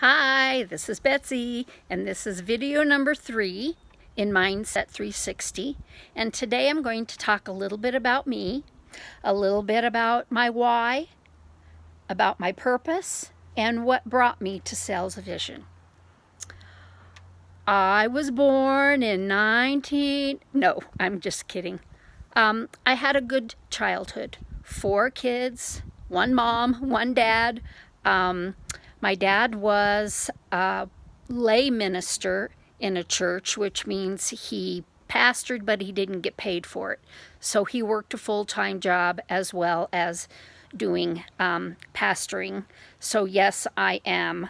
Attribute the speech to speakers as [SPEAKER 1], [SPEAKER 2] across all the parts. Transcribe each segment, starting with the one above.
[SPEAKER 1] Hi, this is Betsy, and this is video number 3 in Mindset 360. And today I'm going to talk a little bit about me, a little bit about my why, about my purpose, and what brought me to Sales Vision. I was born in No, I'm just kidding. I had a good childhood. 4 kids, 1 mom, 1 dad. My dad was a lay minister in a church, which means he pastored, but he didn't get paid for it. So he worked a full-time job as well as doing pastoring. So yes, I am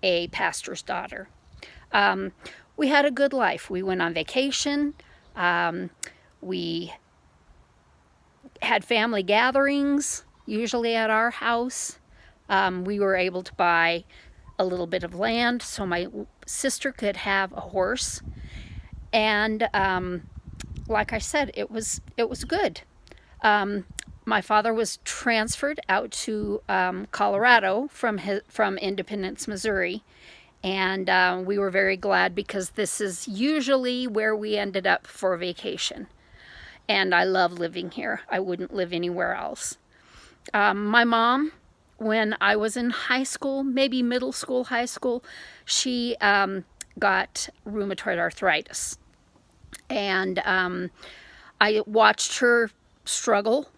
[SPEAKER 1] a pastor's daughter. We had a good life. We went on vacation. We had family gatherings, usually at our house. We were able to buy a little bit of land so my sister could have a horse. And like I said, it was good. My father was transferred out to Colorado from Independence, Missouri. And we were very glad because this is usually where we ended up for vacation. And I love living here. I wouldn't live anywhere else. My mom, when I was in high school, maybe middle school, high school, she got rheumatoid arthritis. And I watched her struggle,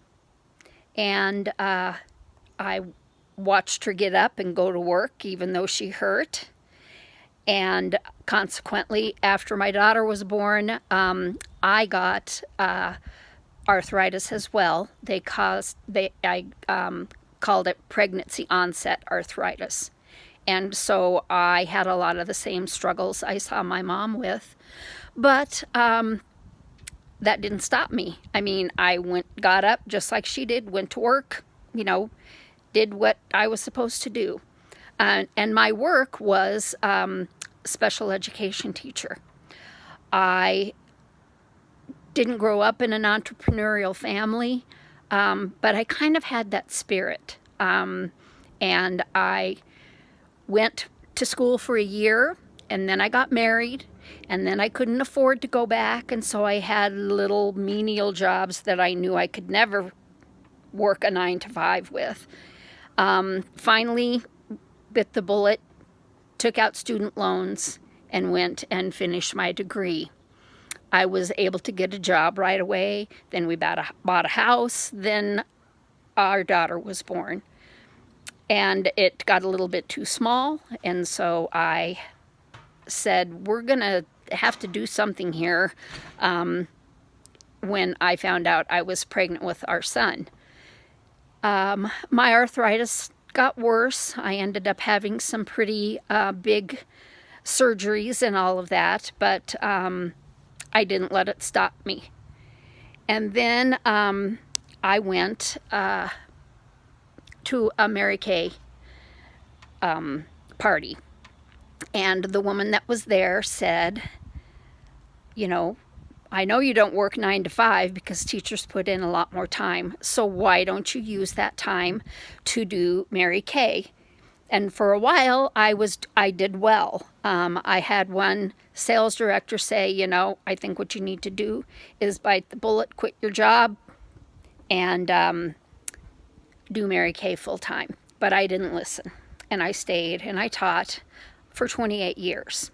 [SPEAKER 1] and I watched her get up and go to work even though she hurt. And consequently, after my daughter was born, I got arthritis as well. I called it pregnancy onset arthritis. And so I had a lot of the same struggles I saw my mom with. But that didn't stop me. I mean, I got up just like she did, went to work, did what I was supposed to do. And my work was special education teacher. I didn't grow up in an entrepreneurial family, but I kind of had that spirit. And I went to school for a year, and then I got married, and then I couldn't afford to go back, and so I had little menial jobs that I knew I could never work a 9-to-5 with. Finally bit the bullet, took out student loans, and went and finished my degree. I was able to get a job right away. Then we bought a house. Then our daughter was born. And it got a little bit too small, and so I said, we're going to have to do something here when I found out I was pregnant with our son. My arthritis got worse. I ended up having some pretty big surgeries and all of that, but I didn't let it stop me. And then I went to a Mary Kay party. And the woman that was there said, I know you don't work 9-to-5 because teachers put in a lot more time. So why don't you use that time to do Mary Kay? And for a while, I did well. I had one sales director say, I think what you need to do is bite the bullet, quit your job, and do Mary Kay full time. But I didn't listen, and I stayed and I taught for 28 years.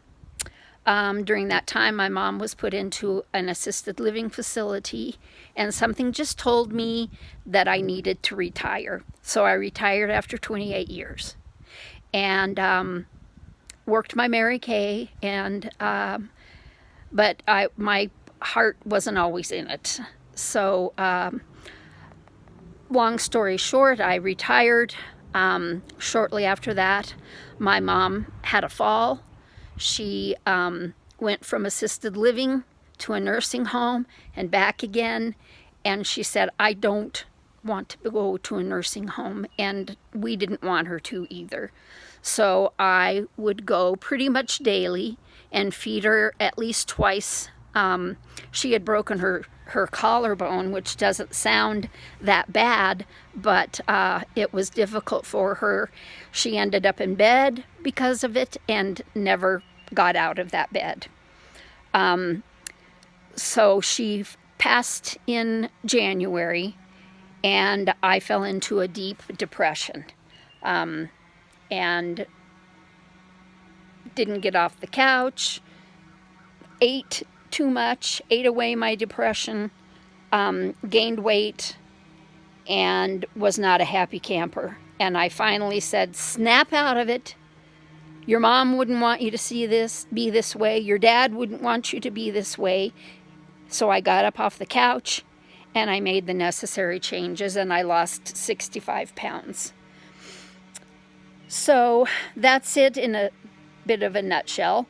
[SPEAKER 1] During that time, my mom was put into an assisted living facility, and something just told me that I needed to retire. So I retired after 28 years and worked my Mary Kay, but my heart wasn't always in it. So long story short, I retired. Shortly after that, my mom had a fall. She went from assisted living to a nursing home and back again. And she said, I don't want to go to a nursing home. And we didn't want her to either. So I would go pretty much daily and feed her at least twice She had broken her collarbone, which doesn't sound that bad, but it was difficult for her. She ended up in bed because of it and never got out of that bed. So she passed in January, and I fell into a deep depression, and didn't get off the couch, ate too much, ate away my depression, gained weight, and was not a happy camper. And I finally said, snap out of it. Your mom wouldn't want you to be this way. Your dad wouldn't want you to be this way. So I got up off the couch and I made the necessary changes, and I lost 65 pounds. So that's it in a bit of a nutshell.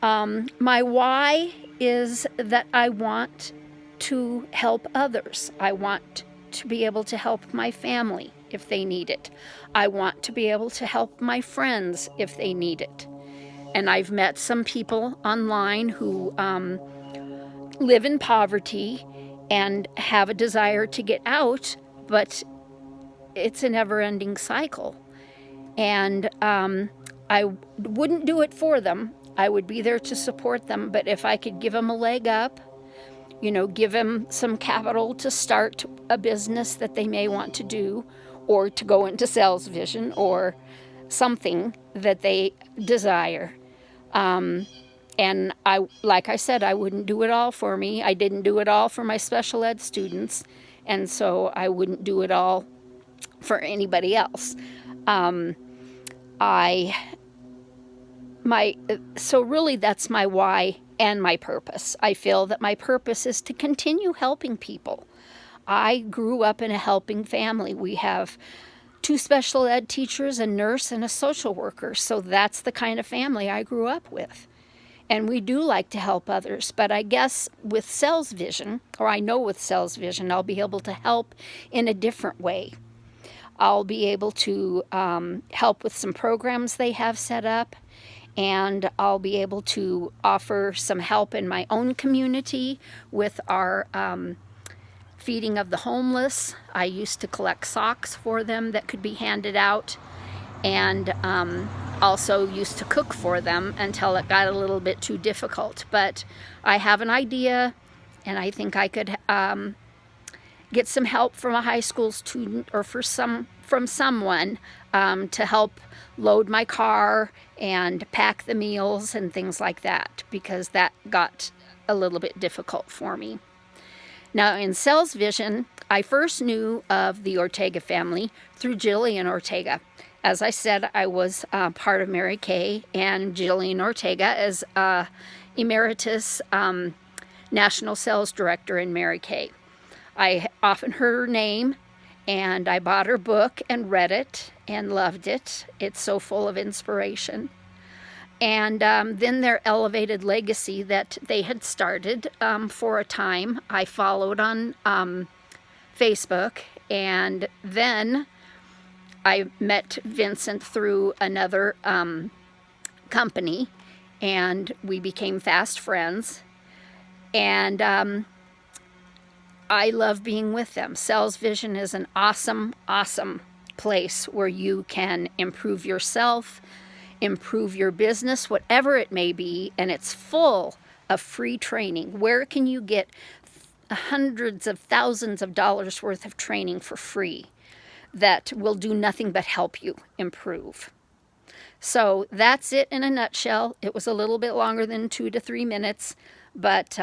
[SPEAKER 1] My why is that I want to help others. I want to be able to help my family if they need it. I want to be able to help my friends if they need it. And I've met some people online who live in poverty and have a desire to get out, but it's a never-ending cycle. And I wouldn't do it for them. I would be there to support them, but if I could give them a leg up, give them some capital to start a business that they may want to do, or to go into Sells Vision, or something that they desire. And like I said, I wouldn't do it all for me. I didn't do it all for my special ed students, and so I wouldn't do it all for anybody else. So really that's my why and my purpose. I feel that my purpose is to continue helping people. I grew up in a helping family. We have 2 special ed teachers, a nurse, and a social worker. So that's the kind of family I grew up with. And we do like to help others. But I guess with Sells Vision, or I know with Sells Vision, I'll be able to help in a different way. I'll be able to help with some programs they have set up, and I'll be able to offer some help in my own community with our feeding of the homeless. I used to collect socks for them that could be handed out, and also used to cook for them until it got a little bit too difficult. But I have an idea, and I think I could get some help from a high school student or from someone to help load my car and pack the meals and things like that, because that got a little bit difficult for me. Now in Sells Vision, I first knew of the Ortega family through Jillian Ortega. As I said, I was part of Mary Kay, and Jillian Ortega is emeritus national sales director in Mary Kay. I often heard her name, and I bought her book and read it and loved it. It's so full of inspiration. And then their Elevated Legacy that they had started for a time, I followed on Facebook, and then I met Vincent through another company, and we became fast friends. And I love being with them. Sells Vision is an awesome, awesome place where you can improve yourself, improve your business, whatever it may be, and it's full of free training. Where can you get hundreds of thousands of dollars worth of training for free that will do nothing but help you improve? So that's it in a nutshell. It was a little bit longer than 2 to 3 minutes, but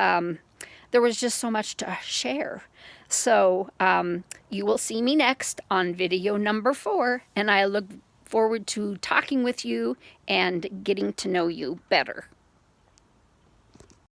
[SPEAKER 1] there was just so much to share. So you will see me next on video number 4, and I look forward to talking with you and getting to know you better.